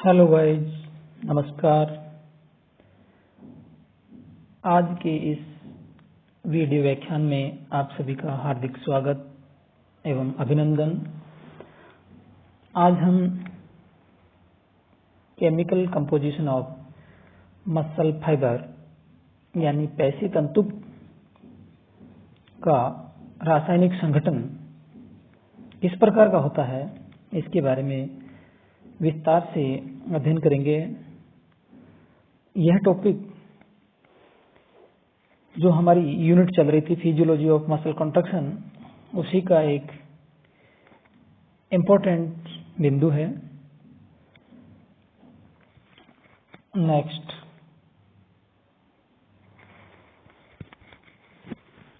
Hello guys, नमस्कार। आज के इस वीडियो व्याख्यान में आप सभी का हार्दिक स्वागत एवं अभिनंदन। आज हम chemical composition of muscle fibre यानी पेशी तंतु का रासायनिक संगठन किस प्रकार का होता है, इसके बारे में विस्तार से अध्ययन करेंगे। यह टॉपिक जो हमारी यूनिट चल रही थी फिजियोलॉजी ऑफ मसल कंट्रक्शन, उसी का एक इम्पोर्टेंट बिंदु है। नेक्स्ट,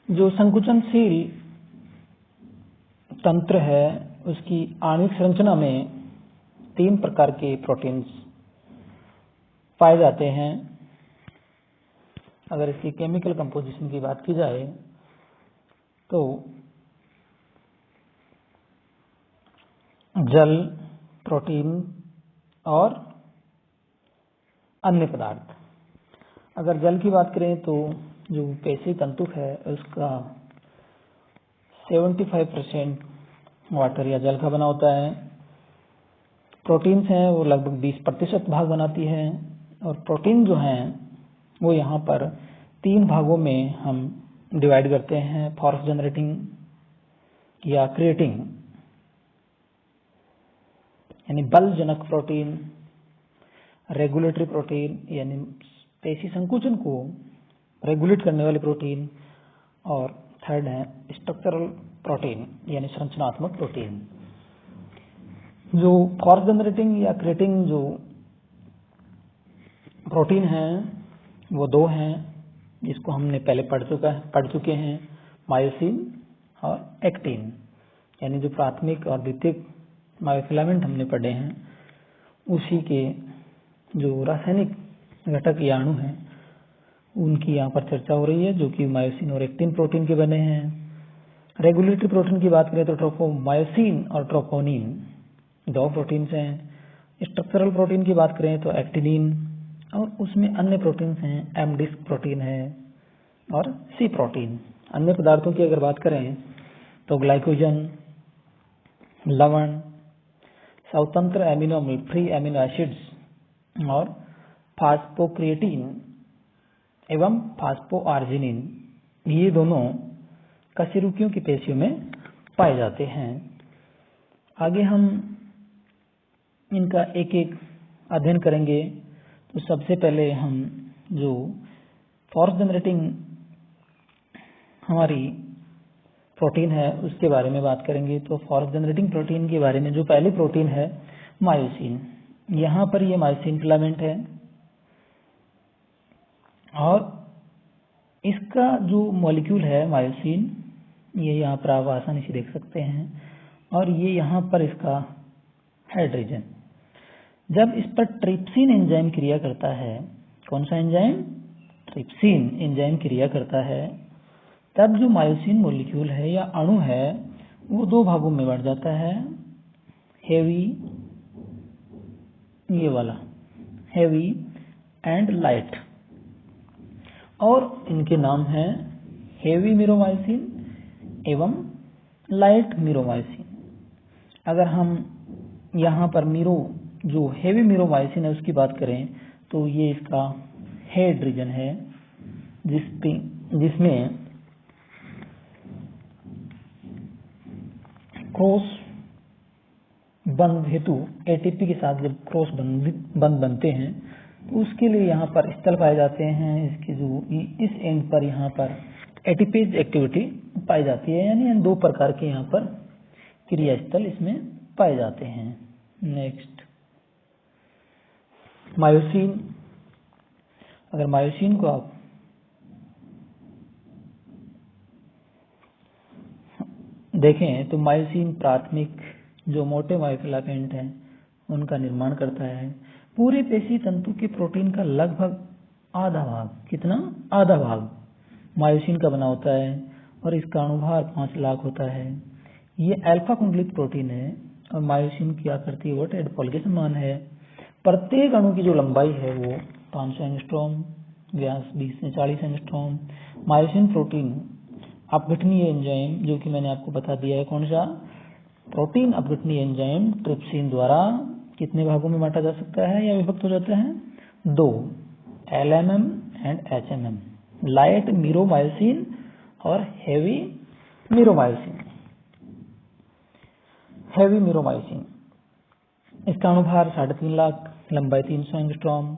जो संकुचनशील तंत्र है उसकी आणविक संरचना में 3 प्रकार के प्रोटीन्स पाए जाते हैं। अगर इसकी केमिकल कंपोजिशन की बात की जाए तो जल, प्रोटीन और अन्य पदार्थ। अगर जल की बात करें तो जो पेशी तंतु है उसका 75% वाटर या जल का बना होता है। प्रोटीन्स हैं वो लगभग 20% भाग बनाती है, और प्रोटीन जो हैं वो यहाँ पर 3 भागों में हम डिवाइड करते हैं: फोर्स जनरेटिंग या क्रिएटिंग यानी बल जनक प्रोटीन, रेगुलेटरी प्रोटीन यानी पेशी संकुचन को रेगुलेट करने वाले प्रोटीन, और थर्ड है स्ट्रक्चरल प्रोटीन यानी संरचनात्मक प्रोटीन। जो फोर्स जनरेटिंग या क्रिएटिंग जो प्रोटीन है वो 2 हैं, जिसको हमने पहले पढ़ चुके हैं: मायोसिन और एक्टिन। यानी जो प्राथमिक और द्वितीयक मायोफिलामेंट हमने पढ़े हैं, उसी के जो रासायनिक घटक या अणु हैं उनकी यहाँ पर चर्चा हो रही है, जो कि मायोसिन और एक्टिन प्रोटीन के बने हैं। रेगुलेटरी प्रोटीन की बात करें तो ट्रोपोमायोसिन और ट्रोपोनिन 2 प्रोटीन्स हैं। स्ट्रक्चरल प्रोटीन की बात करें तो एक्टिनिन, और उसमें अन्य प्रोटीन्स हैं, एम डिस्क प्रोटीन है और सी प्रोटीन। अन्य पदार्थों की अगर बात करें तो ग्लाइकोजन, लवण, स्वतंत्र एमिनो अम्ल फ्री एमिनो एसिड्स और फास्फोक्रिएटिन एवं फास्फोआर्जिनिन, ये दोनों कशेरुकियों की पेशियों में पाए जाते हैं। आगे हम इनका एक एक अध्ययन करेंगे। तो सबसे पहले हम जो फोर्स जनरेटिंग हमारी प्रोटीन है उसके बारे में बात करेंगे। तो फोर्स जनरेटिंग प्रोटीन के बारे में जो पहली प्रोटीन है मायोसिन, यहाँ पर ये मायोसिन फिलामेंट है, और इसका जो मॉलिक्यूल है मायोसिन, ये यहाँ पर आप आसानी से देख सकते हैं, और ये यहाँ पर इसका हाइड्रोजन। जब इस पर ट्रिप्सिन एंजाइम क्रिया करता है, कौन सा एंजाइम? ट्रिप्सिन एंजाइम क्रिया करता है, तब जो मायोसिन मॉलिक्यूल है या अणु है वो 2 भागों में बढ़ जाता है। हेवी, ये वाला हेवी एंड लाइट, और इनके नाम हैं हेवी मीरोमायोसिन एवं लाइट मीरोमायोसिन। अगर हम यहाँ पर जो हेवी मीरोमायोसिन है उसकी बात करें तो ये इसका हेड रीजन है, जिसमें क्रॉस बंध हेतु एटीपी के साथ जब क्रॉस बंध बनते हैं तो उसके लिए यहाँ पर स्थल पाए जाते हैं। इसके जो इस एंड पर यहाँ पर एटीपेज एक्टिविटी पाई जाती है, यानी 2 प्रकार के यहाँ पर क्रिया स्थल इसमें पाए जाते हैं। Next, myosin. अगर मायोसिन को आप देखें तो मायोसिन प्राथमिक जो मोटे मायोफिलामेंट हैं उनका निर्माण करता है। पूरे पेशी तंतु के प्रोटीन का लगभग आधा भाग, कितना? आधा भाग मायोसिन का बना होता है, और इसका अणुभार 5 लाख होता है। ये अल्फा कुंडलित प्रोटीन है, और मायोसिन की आकृति वो टेडपोल के समान है। प्रत्येक अणु की जो लंबाई है वो 500 एंगस्ट्रॉम, व्यास 20 से 40 एंगस्ट्रॉम। मायोसिन प्रोटीन अपघटनीय एंजाइम, जो कि मैंने आपको बता दिया है कौन सा, प्रोटीन अपघटनीय एंजाइम ट्रिप्सिन द्वारा कितने भागों में बांटा जा सकता है या विभक्त हो जाता है? 2, LMM and HMM, light meromyosin और हेवी मीरोमायोसिन। हेवी मीरोमायोसिन, इसका अणुभार 3.5 लाख, लंबाई 300 एंगस्ट्रॉम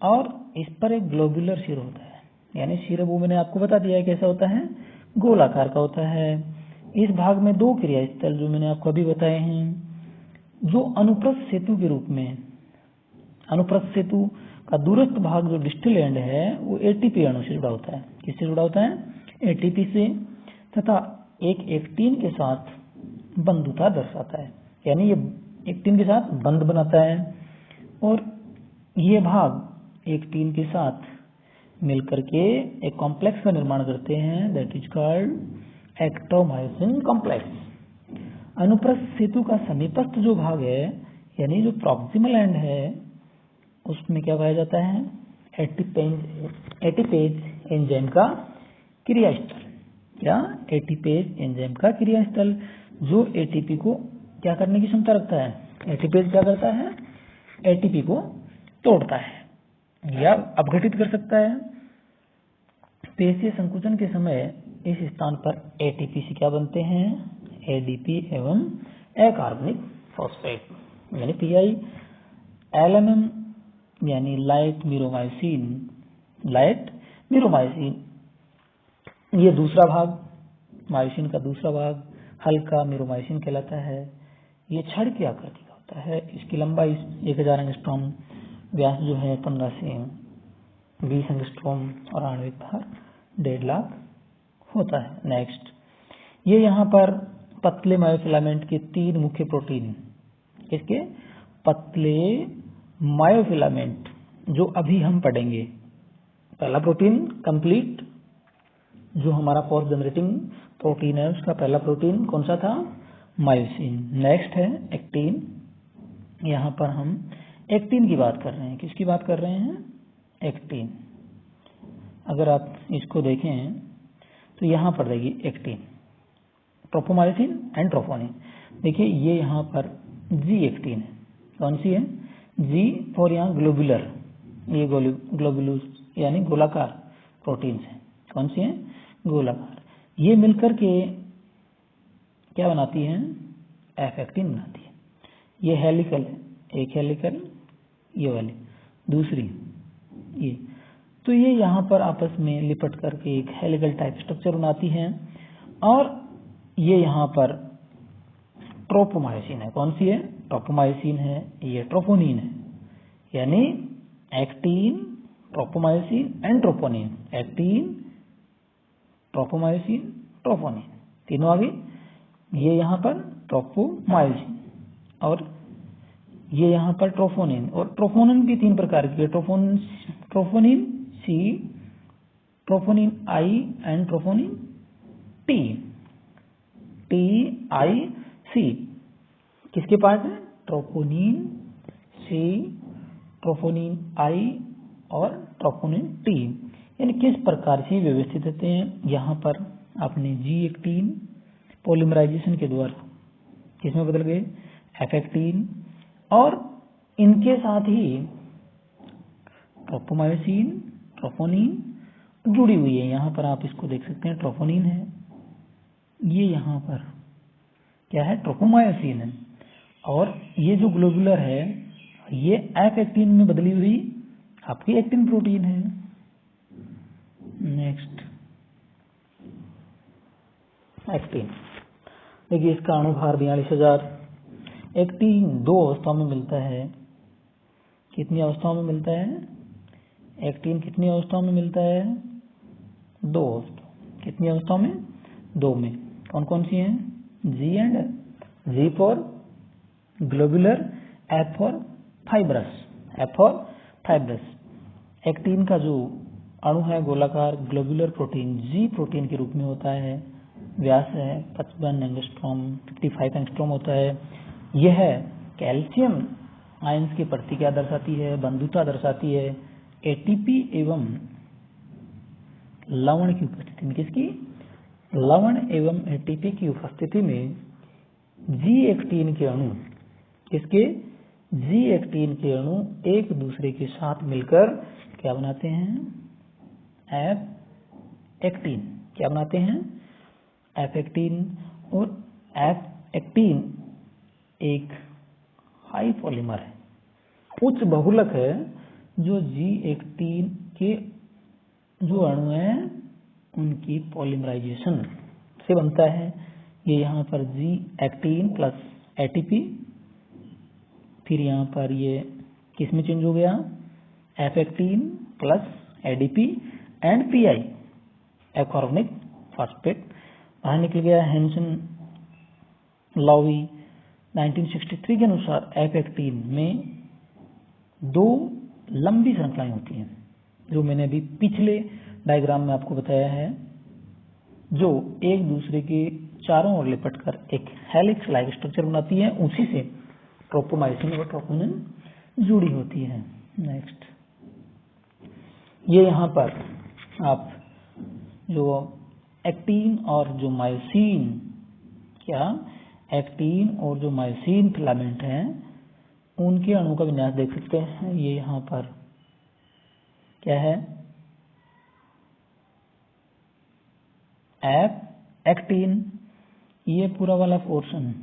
और इस पर एक ग्लोबुलर सिर होता है, यानी सिर वो मैंने आपको बता दिया है कैसा होता है, गोलाकार का होता है। इस भाग में 2 क्रियास्थल जो मैंने आपको अभी बताए हैं, जो अनुप्रस्थ सेतु के रूप में, अनुप्रस्थ सेतु का दूरस्थ भाग जो डिस्टल एंड है वो एटीपी अणु से जुड़ा होता है। किससे जुड़ा होता है? एटीपी से, तथा एक एक्टिन के साथ बंधुता दर्शाता है, यानी ये एक्टिन के साथ बंध बनाता है और ये भाग एक्टिन के साथ मिलकर के एक कॉम्प्लेक्स का निर्माण करते हैं, दैट इज कॉल्ड एक्टोमायोसिन कॉम्प्लेक्स। अनुप्रस्थ सेतु का समीपस्थ जो भाग है, यानी जो प्रॉक्सिमल एंड है, उसमें क्या पाया जाता है? एटीपेज एंजाइम का क्रियास्थल, या एटीपेज एंजाइम का क्रियास्थल, जो एटीपी को क्या करने की क्षमता रखता है? एटीपेज क्या करता है? एटीपी को तोड़ता है या अपघटित कर सकता है। पेशीय संकुचन के समय इस स्थान पर एटीपी से क्या बनते हैं? एडीपी एवं अकार्बनिक फॉस्फेट, यानी पीआई। LMM यानी लाइट मीरोमायोसिन, लाइट मीरोमायोसिन, ये दूसरा भाग, मायोसिन का दूसरा भाग हल्का मीरोमायोसिन कहलाता है। ये छड़ की आकृति का होता है, इसकी लंबाई 1000 एंगस्ट्रॉम, व्यास जो है 15 से 20 एंगस्ट्रॉम और आणविक भार 1.5 लाख होता है। नेक्स्ट, ये यहाँ पर पतले मायोफिलामेंट के 3 मुख्य प्रोटीन, इसके पतले मायोफिलामेंट जो अभी हम पढ़ेंगे। पहला प्रोटीन कंप्लीट, जो हमारा फोर्थ जनरेटिंग प्रोटीन है, उसका पहला प्रोटीन कौन सा था? मायोसिन। नेक्स्ट है एक्टिन, यहाँ पर हम एक्टिन की बात कर रहे हैं। किसकी बात कर रहे हैं? एक्टिन। अगर आप इसको देखें तो यहाँ पर रहेगी एक्टिन, ट्रोपोमायोसिन एंड ट्रोपोनिन। देखिए ये यहाँ पर जी एक्टिन है, कौन सी है? जी फॉर यहाँ ग्लोबुलर, ये ग्लोबुलस यानी गोलाकार प्रोटीन्स है। कौन सी है? गोलाकार। ये मिलकर के क्या बनाती है? एफ एक्टिन बनाती है। ये हेलिकल है, एक हेलिकल, ये वाली दूसरी, ये तो ये यहाँ पर आपस में लिपट करके एक हेलिकल टाइप स्ट्रक्चर बनाती है। और ये यहाँ पर ट्रोपोमायोसिन है। कौन सी है? ट्रोपोमायोसिन है। ये ट्रोपोनिन है, यानी actin, tropomyosin and troponin. Actin, tropomyosin, troponin, तीनों आ गई। ये यहाँ पर ट्रोपोमायोसिन और ये यहाँ पर ट्रोफोनिन। और ट्रोफोनिन भी 3 प्रकार की है, ट्रोफोनिन सी, ट्रोफोनिन आई एंड ट्रोफोनिन टी। TIC किसके पार्ट है? ट्रोपोनिन सी, ट्रोपोनिन आई और ट्रोपोनिन टी, यानी किस प्रकार से व्यवस्थित होते हैं। यहाँ पर आपने जी एक्टिन पॉलीमराइजेशन के द्वारा किसमें बदल गए? एफ एक्टिन, और इनके साथ ही ट्रोपोमायोसिन, ट्रोपोनिन जुड़ी हुई है। यहाँ पर आप इसको देख सकते हैं, ट्रोपोनिन है, ये यहाँ पर क्या है? ट्रोपोमायोसिन है। और ये जो ग्लोबुलर है, ये एफ एक्टिन में बदली हुई आपकी एक्टिन प्रोटीन है। नेक्स्ट, एक्टिन, देखिए इसका अणुभार 42,000। एक्टिन 2 अवस्थाओं में मिलता है। कितनी अवस्थाओं में मिलता है? एक्टिन कितनी अवस्थाओं में मिलता है? 2 अवस्थाओं। कितनी अवस्थाओं में? 2 में। कौन कौन सी हैं? G and F. G for globular, F for fibrous, F for fibrous. Actin का जो अणु है गोलाकार ग्लोबुलर प्रोटीन, जी प्रोटीन के रूप में होता है। व्यास है 55 एंगस्ट्रॉम, 55 एंगस्ट्रॉम होता है। यह कैल्शियम आयंस की प्रति क्या दर्शाती है, बंधुता दर्शाती है एटीपी एवं लवण की उपस्थिति में। किसकी? लवण एवं एटीपी की उपस्थिति में G18 के अणु, किसके? G18 के अणु एक दूसरे के साथ मिलकर क्या बनाते हैं? F18। क्या बनाते हैं? F18। और F18 एक हाई पॉलीमर है, उच्च बहुलक है, जो G18 के जो अणु हैं उनकी पॉलीमराइजेशन से बनता है। ये यहाँ पर G18 प्लस ATP, फिर यहाँ पर ये किस में चेंज हो गया? F18 plus ADP and PI, inorganic phosphate. बाहर निकल गया। हेंसन लॉवी 1963 के अनुसार F18 में दो लंबी श्रृंखलाएं होती हैं, जो मैंने अभी पिछले डायग्राम में आपको बताया है, जो एक दूसरे के चारों ओर लिपटकर एक हेलिक्स लाइक स्ट्रक्चर बनाती है। उसी से ट्रोपोमाइसिन और ट्रोपोनिन जुड़ी होती है। नेक्स्ट, ये यहाँ पर आप जो एक्टिन और जो मायोसिन, क्या एक्टिन और जो मायोसिन फिलामेंट हैं उनके अणु का विन्यास देख सकते हैं। ये यहाँ पर क्या है? एक्टिन, ये पूरा वाला पोर्शन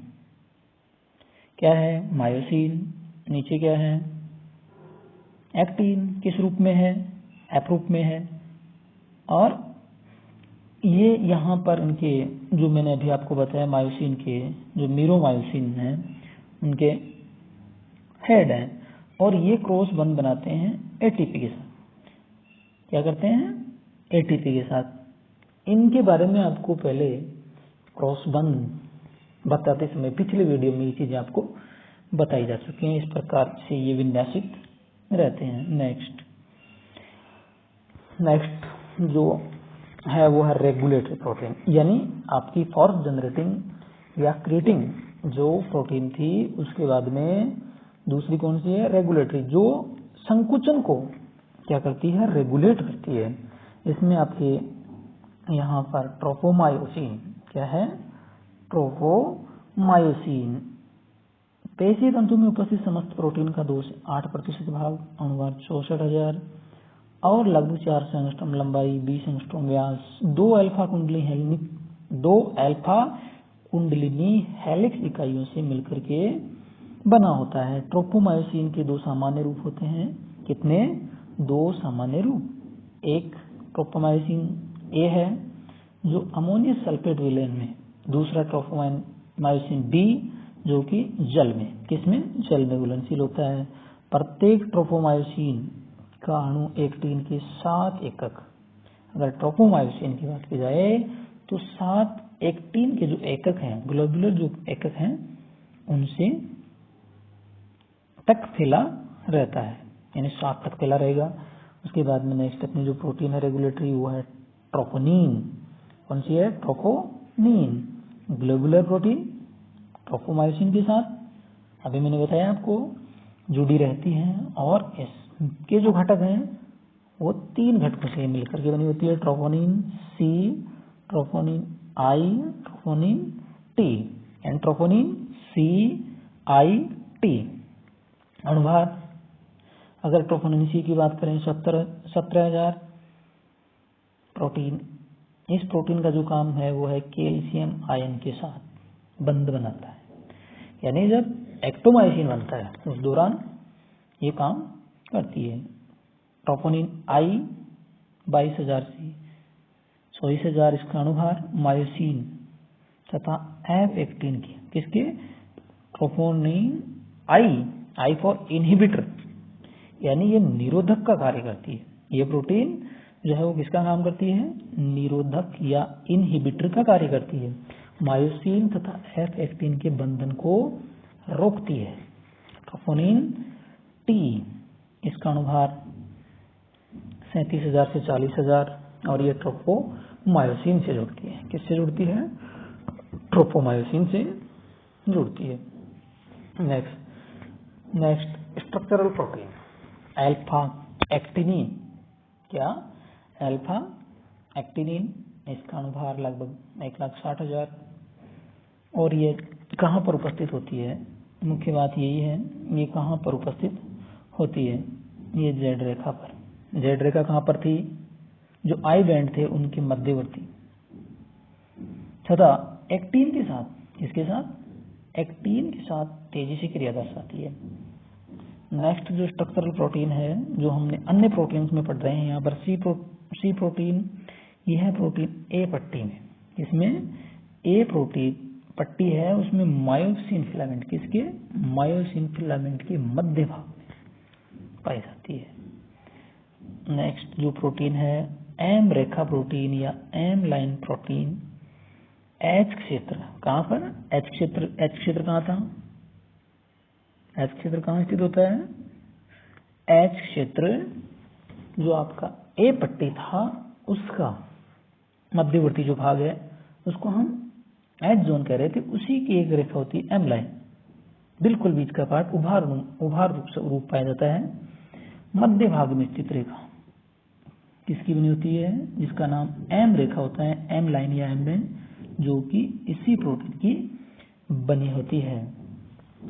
क्या है? मायोसिन। नीचे क्या है? एक्टिन। किस रूप में है? एफ रूप में है। और ये यहाँ पर इनके जो मैंने अभी आपको बताया मायोसिन के जो मीरोमायोसिन हैं उनके हेड हैं, और ये क्रॉस बंध बनाते हैं एटीपी के साथ। क्या करते हैं? एटीपी के साथ। इनके बारे में आपको पहले क्रॉस बंध बताते समय पिछले वीडियो में ये चीजें आपको बताई जा चुकी हैं। इस प्रकार से ये विन्यासित रहते हैं। नेक्स्ट जो है वो है रेगुलेटरी प्रोटीन, यानी आपकी फोर्स जनरेटिंग या क्रिएटिंग जो प्रोटीन थी उसके बाद में दूसरी कौन सी है? रेगुलेटरी, जो संकुचन को क्या करती है? रेगुलेट करती है। इसमें आपके यहाँ पर ट्रोपोमायोसिन, क्या है? ट्रोपोमायोसिन पेशीय तंतु में उपस्थित समस्त प्रोटीन का 2 से 8% भाग, अणुभार 64,000 और लगभग 4 एंगस्ट्रॉम लंबाई, 20 एंगस्ट्रॉम व्यास, 2 अल्फा कुंडलिनी हेलिक्स इकाइयों से मिलकर के बना होता है। ट्रोपोमायोसिन के 2 सामान्य रूप होते हैं। कितने? 2 सामान्य रूप। एक ट्रोपोमायोसिन ए है जो अमोनियम सल्फेट विलयन में, दूसरा ट्रोपोमायोसिन बी जो कि जल में, किसमें? जल में घुलनशील होता है। प्रत्येक ट्रोपोमायोसिन का अणु एक्टिन के 7 एकक, अगर ट्रोपोमायोसिन की बात की जाए तो 7 एक्टिन के जो एकक हैं, ग्लोबुलर जो एकक हैं, उनसे तक फैला रहता है, यानी 7 तक फैला रहेगा। उसके बाद में नेक्स्ट अपनी जो प्रोटीन है रेगुलेटरी वो है ट्रोपोनिन। कौन सी है? ट्रोपोनिन। ग्लोबुलर प्रोटीन ट्रोपोमायोसिन के साथ अभी मैंने बताया आपको जुड़ी रहती हैं, और इसके जो घटक हैं वो 3 घटकों से मिलकर के बनी होती है। Troponin C, troponin I, troponin T, and troponin C I T. अणुभार अगर ट्रोपोनिन सी की बात करें 17,000 प्रोटीन। इस प्रोटीन का जो काम है वो है कैल्शियम आयन के साथ बंध बनाता है, यानी जब एक्टोमाइसिन बनता है उस दौरान ये काम करती है। ट्रोपोनिन आई 22,000 से 24,000 इसका अणुभार। मायोसिन तथा F18 की, किसके? ट्रोपोनिन आई फॉर इनहिबिटर, यानी ये निरोधक का कार्य करती है। ये प्रोटीन जो है वो किसका काम करती है? निरोधक या इनहिबिटर का कार्य करती है। मायोसिन तथा F18 के बंधन को रोकती है। ट्रोपोनिन टी, इसका अणुभार 37,000 से 40,000, और ये ट्रोपोमायोसिन से जुड़ती है। किससे जुड़ती है? ट्रोपोमायोसिन से जुड़ती है। Next, next structural protein, alpha actinin. क्या? Alpha actinin. इसका अनुभार लगभग 1,60,000। और ये कहाँ पर उपस्थित होती है? मुख्य बात यही है, ये कहाँ पर उपस्थित होती है? ये जेड रेखा पर। जेड रेखा कहाँ पर थी? जो आई बैंड थे उनके मध्यवर्ती। तथा एक्टिन के साथ, किसके साथ? एक्टिन के साथ तेजी से क्रिया दर्शाती है। नेक्स्ट जो स्ट्रक्चरल प्रोटीन है, जो हमने अन्य प्रोटीन्स में पढ़ रहे हैं, यहाँ पर सी प्रोटीन। यह है प्रोटीन ए पट्टी में। इसमें ए प्रोटीन पट्टी है, उसमें मायोसिन फिलामेंट, किसके? मायोसिन फिलामेंट के मध्य भाग में पाई जाती है। नेक्स्ट जो प्रोटीन है एम रेखा प्रोटीन या एम लाइन प्रोटीन। एच क्षेत्र कहाँ पर? एच क्षेत्र कहाँ था? एच क्षेत्र कहाँ स्थित होता है? एच क्षेत्र जो आपका ए पट्टी था उसका मध्यवर्ती जो भाग है उसको हम एच जोन कह रहे थे। उसी की एक रेखा होती है एम लाइन, बिल्कुल बीच का पार्ट उभार रूप पाया जाता है। मध्य भाग में स्थित रेखा किसकी बनी होती है? जिसका नाम एम रेखा होता है, एम लाइन या एम लाइन, जो कि इसी प्रोटीन की बनी होती है।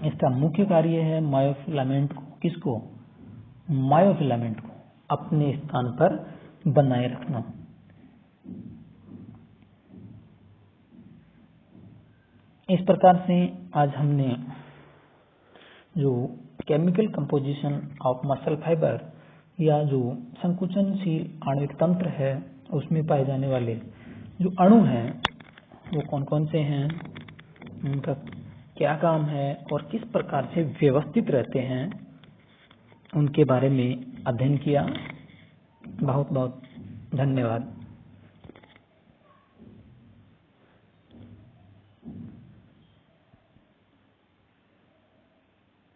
इसका मुख्य कार्य है मायोफिलामेंट को, किसको? मायोफिलामेंट को अपने स्थान पर बनाए रखना। इस प्रकार से आज हमने जो chemical composition of muscle fibre या जो संकुचनशील आणविक तंत्र है उसमें पाए जाने वाले जो अणु हैं वो कौन कौन से हैं, उनका क्या काम है और किस प्रकार से व्यवस्थित रहते हैं, उनके बारे में अध्ययन किया। बहुत बहुत धन्यवाद।